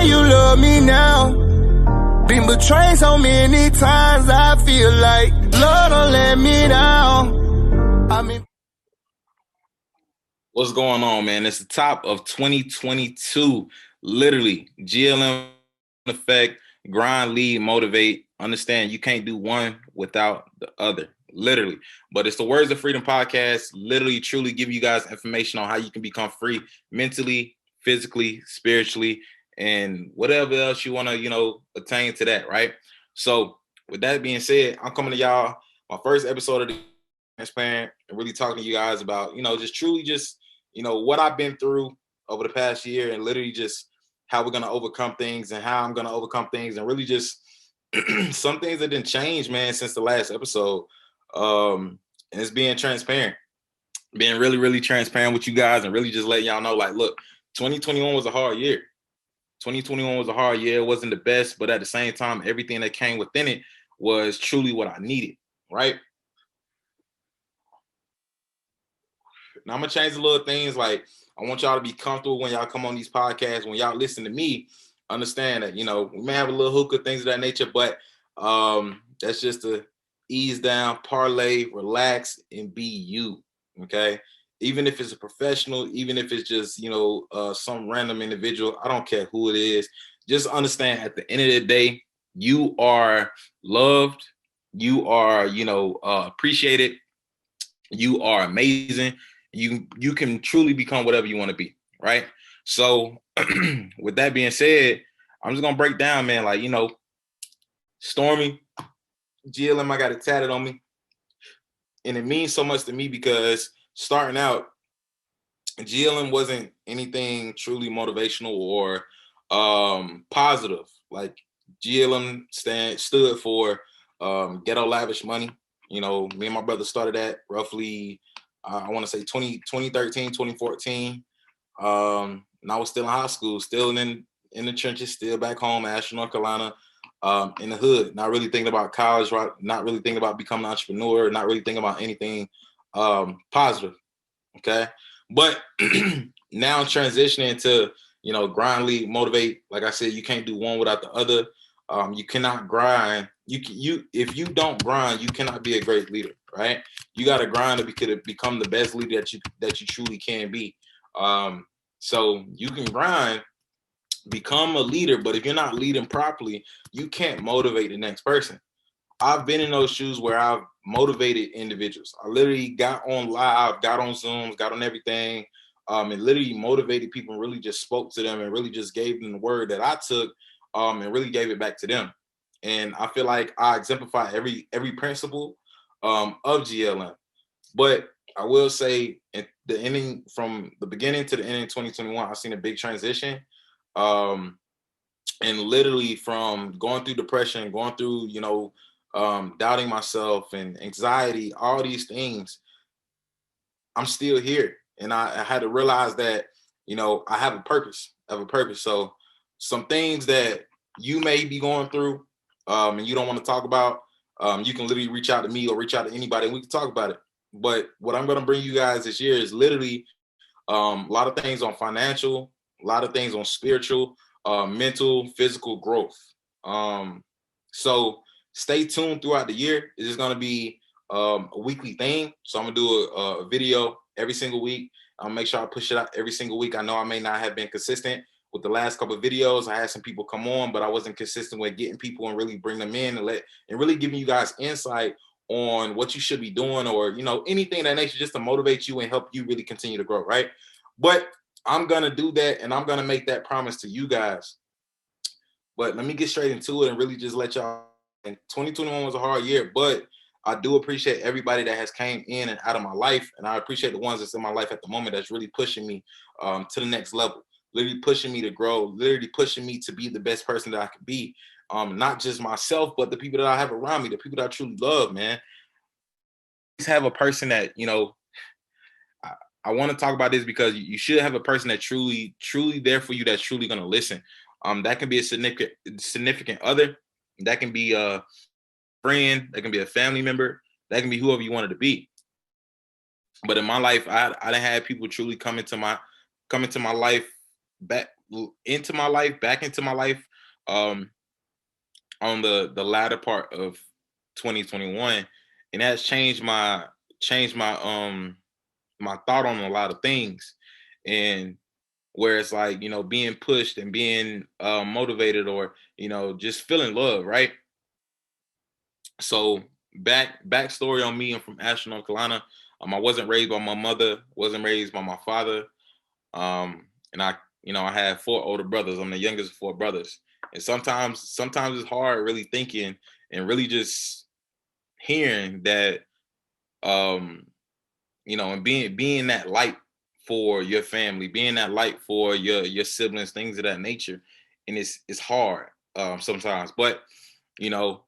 you love me now. Been betrayed so many times, I feel like Lord don't let me down. I mean, what's going on, man? It's the top of 2022. Literally, GLM effect, grind, lead, motivate. Understand you can't do one without the other. Literally. But it's the Words of Freedom podcast. Literally, truly give you guys information on how you can become free mentally, physically, spiritually, and whatever else you want to, attain to that, right? So with that being said, I'm coming to y'all, my first episode of the Transparent, and really talking to you guys about, just truly just, what I've been through over the past year, and literally just how we're going to overcome things and how I'm going to overcome things, and really just some things that didn't change, man, since the last episode. And it's being transparent, being really, really transparent with you guys, and really just letting y'all know, like, look, 2021 was a hard year. 2021 was a hard year. It wasn't the best, but at the same time, everything that came within it was truly what I needed, right? Now I'm gonna change the little things. Like, I want y'all to be comfortable when y'all come on these podcasts. When y'all listen to me, understand that, we may have a little hookah, things of that nature, but that's just to ease down, parlay, relax, and be you. Okay. Even if it's a professional, even if it's just, some random individual, I don't care who it is. Just understand, at the end of the day, you are loved. You are, appreciated. You are amazing. You can truly become whatever you want to be, right? So with that being said, I'm just gonna break down, man. Like, Stormey, GLM, I got it tatted on me. And it means so much to me because starting out, GLM wasn't anything truly motivational or positive. Like, GLM stood for ghetto lavish money. Me and my brother started that roughly, I want to say 2013, 2014. And I was still in high school, still in the trenches, still back home, Asheville, North Carolina, in the hood, not really thinking about college, right? Not really thinking about becoming an entrepreneur, not really thinking about anything positive. Okay. But now transitioning to, grind, lead, motivate. Like I said, you can't do one without the other. You cannot grind. If you don't grind, you cannot be a great leader, right? You got to grind to become the best leader that you truly can be. So you can grind, become a leader, but if you're not leading properly, you can't motivate the next person. I've been in those shoes where I've motivated individuals. I literally got on live, got on Zooms, got on everything, and literally motivated people and really just spoke to them and really just gave them the word that I took, and really gave it back to them. And I feel like I exemplify every principle of GLM. But I will say, at the ending, from the beginning to the ending of 2021, I've seen a big transition. And literally from going through depression, going through, doubting myself and anxiety, all these things, I'm still here. And I had to realize that, I have a purpose. So some things that you may be going through, and you don't want to talk about, you can literally reach out to me or reach out to anybody and we can talk about it. But what I'm going to bring you guys this year is literally a lot of things on financial, a lot of things on spiritual, mental, physical growth. So stay tuned throughout the year. It's just going to be a weekly thing. So I'm going to do a video every single week. I'll make sure I push it out every single week. I know I may not have been consistent with the last couple of videos. I had some people come on, but I wasn't consistent with getting people and really bring them in and really giving you guys insight on what you should be doing, or, anything that nature, just to motivate you and help you really continue to grow, right? But I'm going to do that, and I'm going to make that promise to you guys. But let me get straight into it and really just let y'all. And 2021 was a hard year, but I do appreciate everybody that has came in and out of my life, and I appreciate the ones that's in my life at the moment that's really pushing me to the next level, literally pushing me to grow, literally pushing me to be the best person that I could be. Not just myself, but the people that I have around me, the people that I truly love, man. Just have a person that, I want to talk about this because you should have a person that truly there for you, that's truly going to listen. That can be a significant other. That can be a friend. That can be a family member. That can be whoever you want it to be. But in my life, I done had people truly come into my life back into my life, back into my life, um, on the latter part of 2021, and that's changed my my thought on a lot of things, and where it's like, being pushed and being motivated, or just feeling love, right? So backstory on me: I'm from Ashland, North Carolina. I wasn't raised by my mother, wasn't raised by my father. And I have four older brothers. I'm the youngest of four brothers. And sometimes it's hard really thinking and really just hearing that, um, and being that light for your family, being that light for your siblings, things of that nature. And it's hard sometimes, but you know,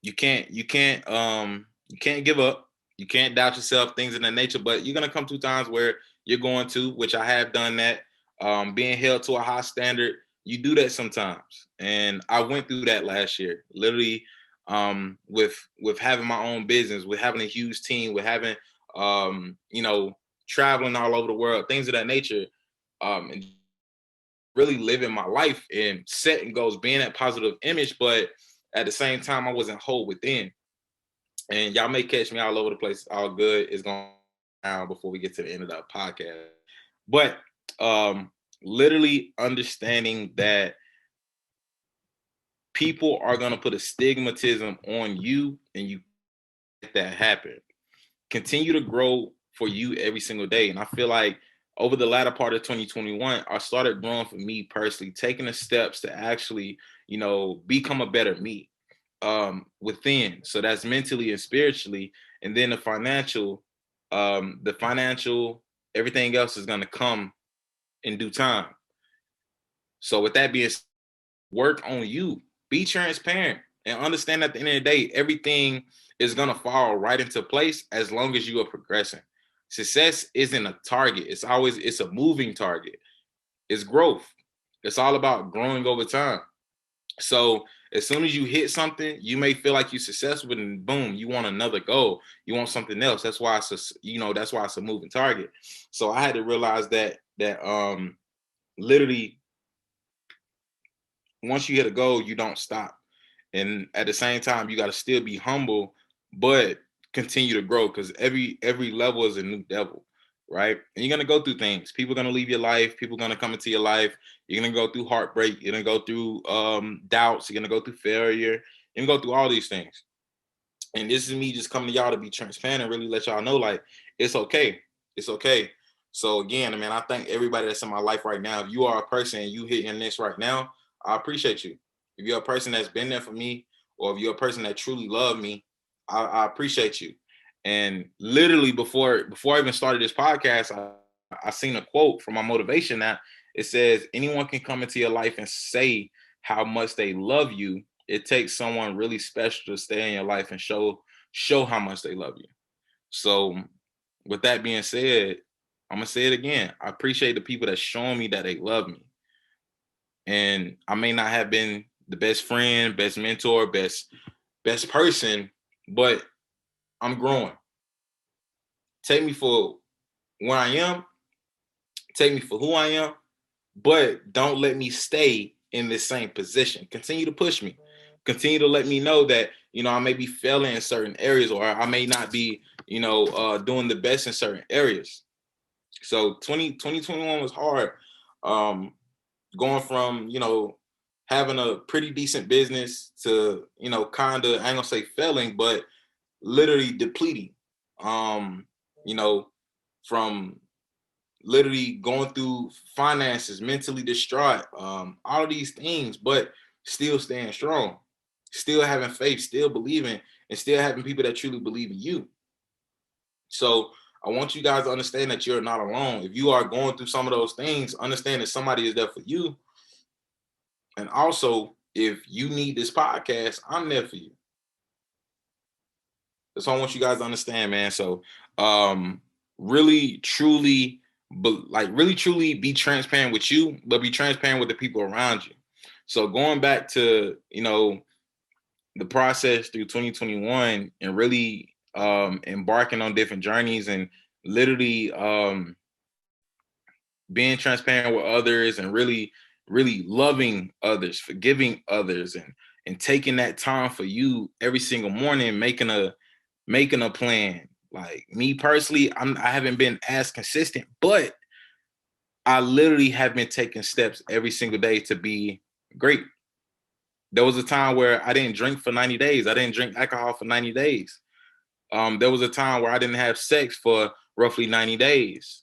you can't give up. You can't doubt yourself, things of that nature. But you're gonna come to times where you're going to, which I have done that, being held to a high standard. You do that sometimes, and I went through that last year. Literally, with having my own business, with having a huge team, with having traveling all over the world, things of that nature, and really living my life and setting goals, being that positive image, but at the same time, I wasn't whole within. And y'all may catch me all over the place. All good. It's going down before we get to the end of the podcast. But literally understanding that people are going to put a stigmatism on you, and you let that happen. Continue to grow for you every single day. And I feel like over the latter part of 2021, I started growing for me personally, taking the steps to actually, become a better me within. So that's mentally and spiritually. And then the financial, everything else is going to come in due time. So with that being said, work on you, be transparent, and understand at the end of the day, everything is going to fall right into place as long as you are progressing. Success isn't a target. It's a moving target. It's growth. It's all about growing over time. So as soon as you hit something, you may feel like you're successful, and boom, you want another goal. You want something else. That's why that's why it's a moving target. So I had to realize that literally, once you hit a goal, you don't stop. And at the same time, you got to still be humble, but continue to grow, because every level is a new devil, right? And you're gonna go through things. People are gonna leave your life. People are gonna come into your life. You're gonna go through heartbreak. You're gonna go through doubts. You're gonna go through failure. You're gonna go through all these things. And this is me just coming to y'all to be transparent and really let y'all know, like, it's okay. It's okay. So again, man, I thank everybody that's in my life right now. If you are a person and you hitting this right now, I appreciate you. If you're a person that's been there for me, or if you're a person that truly loved me, I appreciate you. And literally before I even started this podcast, I seen a quote from my motivation app. It says, anyone can come into your life and say how much they love you. It takes someone really special to stay in your life and show how much they love you. So with that being said, I'm gonna say it again. I appreciate the people that's showing me that they love me. And I may not have been the best friend, best mentor, best person, but I'm growing. Take me for where I am, take me for who I am, but don't let me stay in this same position. Continue to push me. Continue to let me know that, I may be failing in certain areas, or I may not be, doing the best in certain areas. So 2021 was hard. Going from, having a pretty decent business to, kind of, I ain't gonna say failing, but literally depleting. You know, from literally going through finances, mentally distraught, all of these things, but still staying strong, still having faith, still believing, and still having people that truly believe in you. So I want you guys to understand that you're not alone. If you are going through some of those things, understand that somebody is there for you. And also, if you need this podcast, I'm there for you. That's all I want you guys to understand, man. So really truly, but like really truly be transparent with you, but be transparent with the people around you. So going back to, the process through 2021, and really embarking on different journeys, and literally being transparent with others, and really really loving others, forgiving others, and taking that time for you every single morning, making a plan. Like me personally, I haven't been as consistent, but I literally have been taking steps every single day to be great. There was a time where I didn't drink for 90 days. I didn't drink alcohol for 90 days. There was a time where I didn't have sex for roughly 90 days.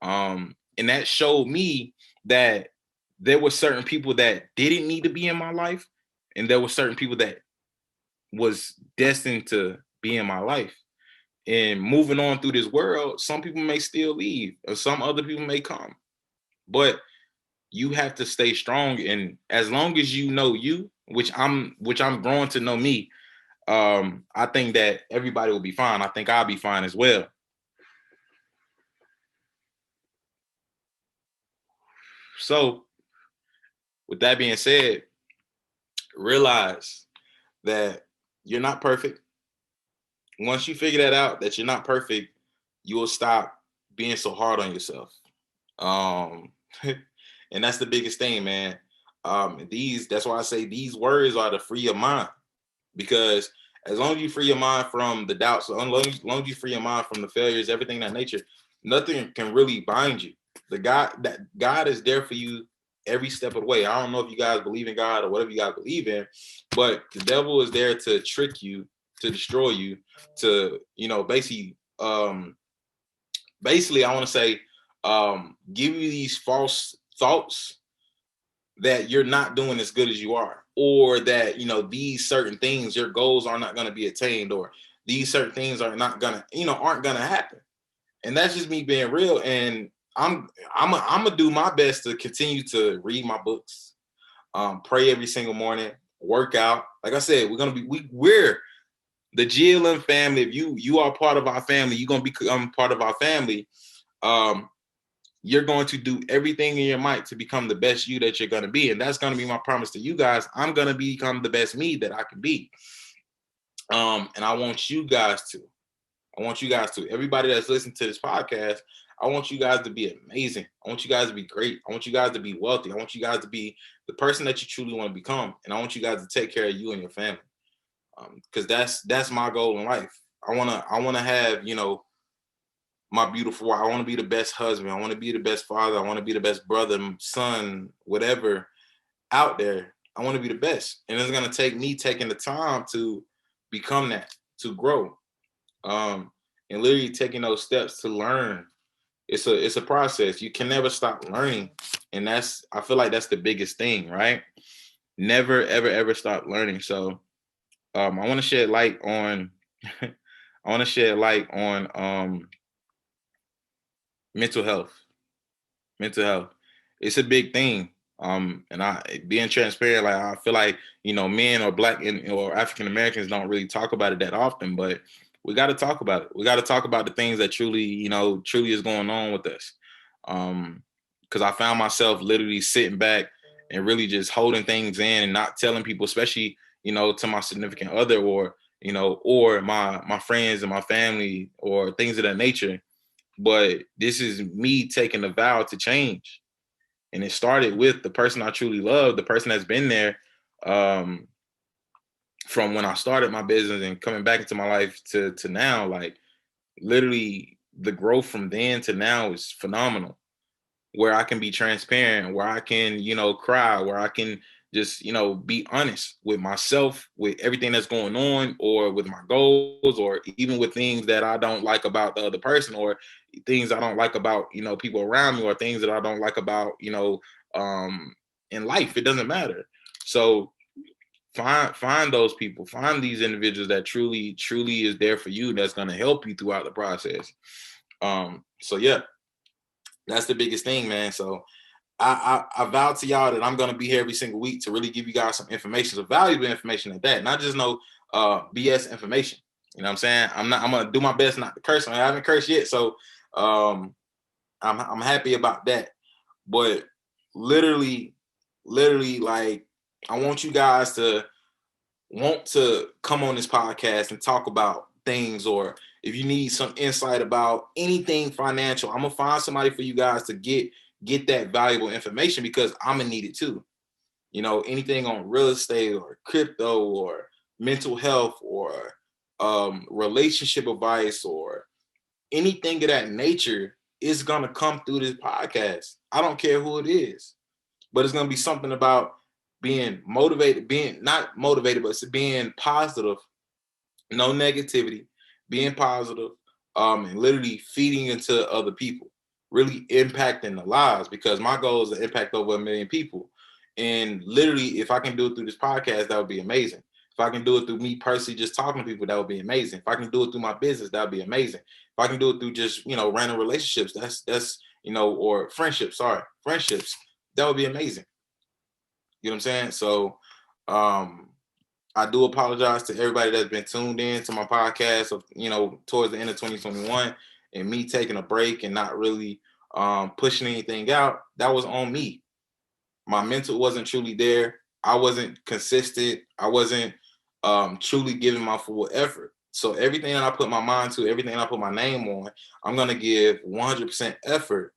And that showed me that there were certain people that didn't need to be in my life, and there were certain people that was destined to be in my life. And moving on through this world, some people may still leave, or some other people may come. But you have to stay strong, and as long as you know you, which I'm growing to know me, I think that everybody will be fine. I think I'll be fine as well. So, with that being said, realize that you're not perfect. Once you figure that out, that you're not perfect, you will stop being so hard on yourself. Um, and that's the biggest thing, man. That's why I say these words are to free your mind, because as long as you free your mind from the doubts, as long as you free your mind from the failures, everything that nature, nothing can really bind you. God is there for you every step of the way. I don't know if you guys believe in God or whatever you guys believe in, but the devil is there to trick you, to destroy you, to basically I want to say give you these false thoughts that you're not doing as good as you are, or that these certain things, your goals are not going to be attained, or these certain things are not gonna aren't gonna happen. And that's just me being real. And I'm gonna do my best to continue to read my books, pray every single morning, work out. Like I said, we're the GLM family. If you are part of our family, you're gonna become part of our family. You're going to do everything in your might to become the best you that you're going to be. And that's going to be my promise to you guys. I'm going to become the best me that I can be. And I want you guys to. Everybody that's listening to this podcast, I want you guys to be amazing. I want you guys to be great. I want you guys to be wealthy. I want you guys to be the person that you truly want to become. And I want you guys to take care of you and your family. Because that's my goal in life. I wanna have, my beautiful wife. I want to be the best husband. I want to be the best father. I want to be the best brother, son, whatever out there. I want to be the best. And it's going to take me taking the time to become that, to grow. And literally taking those steps to learn. It's a process. You can never stop learning. And I feel like that's the biggest thing, right? Never, ever, ever stop learning. So I want to shed light on mental health. It's a big thing. And I being transparent, like I feel like, men or Black or African Americans don't really talk about it that often, but we got to talk about it. We got to talk about the things that truly is going on with us. Because I found myself literally sitting back and really just holding things in and not telling people, especially, to my significant other, or my friends and my family, or things of that nature. But this is me taking a vow to change. And it started with the person I truly love, the person that's been there from when I started my business and coming back into my life to now. Like, literally, the growth from then to now is phenomenal. Where I can be transparent, where I can, cry, where I can just, be honest with myself, with everything that's going on, or with my goals, or even with things that I don't like about the other person, or things I don't like about, people around me, or things that I don't like about, in life. It doesn't matter. So find those people, find these individuals that truly is there for you, that's going to help you throughout the process. So yeah, that's the biggest thing, man. So I vow to y'all that I'm going to be here every single week to really give you guys some information, some valuable information at that, not just no BS information. You know what I'm saying? I'm going to do my best not to curse. I haven't cursed yet, so I'm happy about that. But literally, like, I want you guys to want to come on this podcast and talk about things, or if you need some insight about anything financial, I'm gonna find somebody for you guys to get get that valuable information because I'm gonna need it too. You know, anything on real estate or crypto or mental health or relationship advice or anything of that nature is gonna come through this podcast. I don't care who it is, but it's gonna be something about being motivated, being not motivated, but it's being positive, no negativity, being positive, and literally feeding into other people, really impacting the lives. Because my goal is to impact over 1 million people, and literally, if I can do it through this podcast, that would be amazing. If I can do it through me personally, just talking to people, that would be amazing. If I can do it through my business, that would be amazing. If I can do it through just random relationships, that's or friendships, friendships, that would be amazing. You know what I'm saying? So, I do apologize to everybody that's been tuned in to my podcast of, towards the end of 2021 and me taking a break and not really pushing anything out. That was on me. My mental wasn't truly there. I wasn't consistent. I wasn't truly giving my full effort. So everything that I put my mind to, everything I put my name on, I'm going to give 100% effort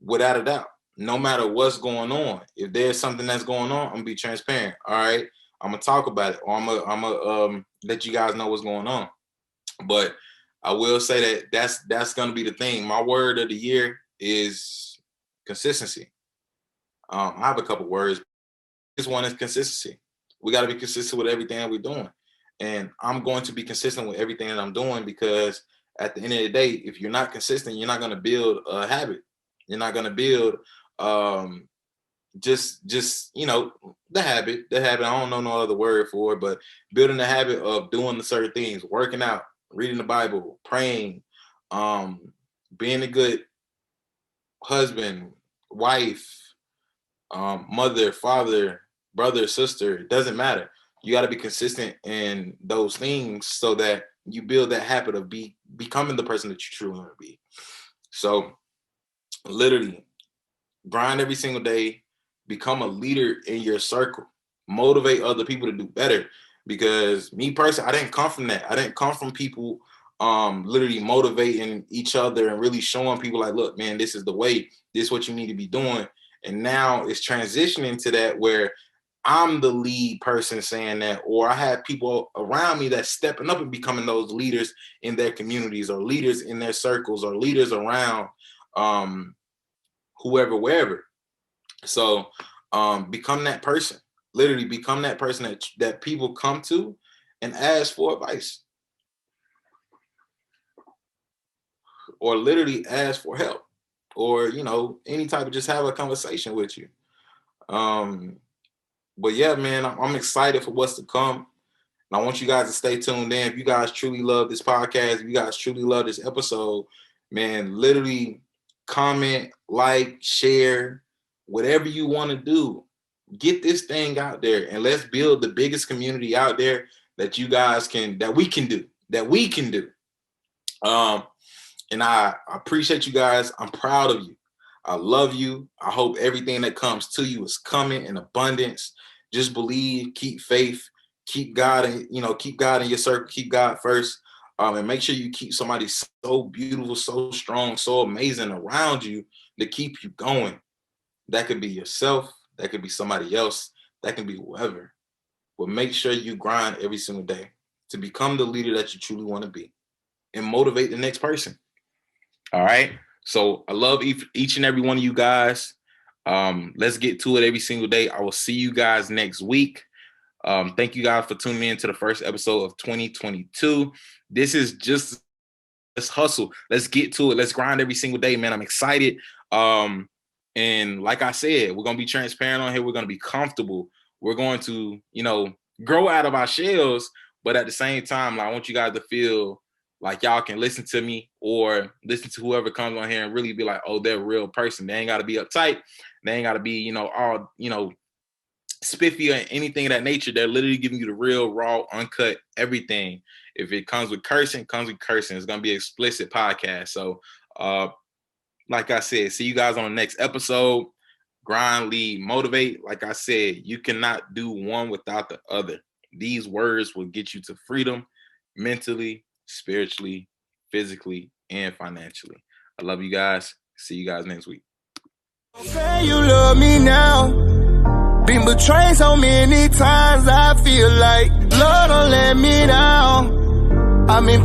without a doubt, no matter what's going on. If there's something that's going on, I'm going to be transparent. All right. I'm gonna talk about it, or I'm gonna let you guys know what's going on. But I will say that's gonna be the thing. My word of the year is consistency. I have a couple words. This one is consistency. We got to be consistent with everything that we're doing, and I'm going to be consistent with everything that I'm doing because at the end of the day, if you're not consistent, you're not gonna build a habit. You're not gonna build just the habit. I don't know no other word for it, but building the habit of doing the certain things, working out, reading the Bible, praying, being a good husband, wife, mother, father, brother, sister. It doesn't matter. You got to be consistent in those things so that you build that habit of becoming the person that you truly want to be. So literally grind every single day. Become a leader in your circle. Motivate other people to do better. Because me personally, I didn't come from that. I didn't come from people literally motivating each other and really showing people like, look, man, this is the way. This is what you need to be doing. And now it's transitioning to that where I'm the lead person saying that, or I have people around me that's stepping up and becoming those leaders in their communities or leaders in their circles or leaders around whoever, wherever. So become that person. Literally become that person that people come to and ask for advice. Or literally ask for help. Or, any type of just have a conversation with you. But yeah, man, I'm excited for what's to come. And I want you guys to stay tuned in. If you guys truly love this podcast, if you guys truly love this episode, man, literally comment, like, share, whatever you want to do. Get this thing out there and let's build the biggest community out there that you guys that we can do. And I appreciate you guys. I'm proud of you. I love you. I hope everything that comes to you is coming in abundance. Just believe, keep faith, keep God, keep God in your circle, keep God first. And make sure you keep somebody so beautiful, so strong, so amazing around you to keep you going. That could be yourself. That could be somebody else. That can be whoever. But make sure you grind every single day to become the leader that you truly want to be and motivate the next person. All right. So I love each and every one of you guys. Let's get to it every single day. I will see you guys next week. Thank you guys for tuning in to the first episode of 2022. This is just, let's hustle. Let's get to it. Let's grind every single day, man. I'm excited. And like I said, we're going to be transparent on here. We're going to be comfortable. We're going to, grow out of our shells. But at the same time, I want you guys to feel like y'all can listen to me or listen to whoever comes on here and really be like, oh, they're a real person. They ain't got to be uptight. They ain't got to be, all, spiffy or anything of that nature. They're literally giving you the real, raw, uncut, everything. If it comes with cursing, it comes with cursing. It's going to be an explicit podcast. So, like I said, see you guys on the next episode. Grind, lead, motivate. Like I said, you cannot do one without the other. These words will get you to freedom mentally, spiritually, physically, and financially. I love you guys. See you guys next week. Say you love me now. Been betrayed so many times, I feel like love don't let me down. I'm in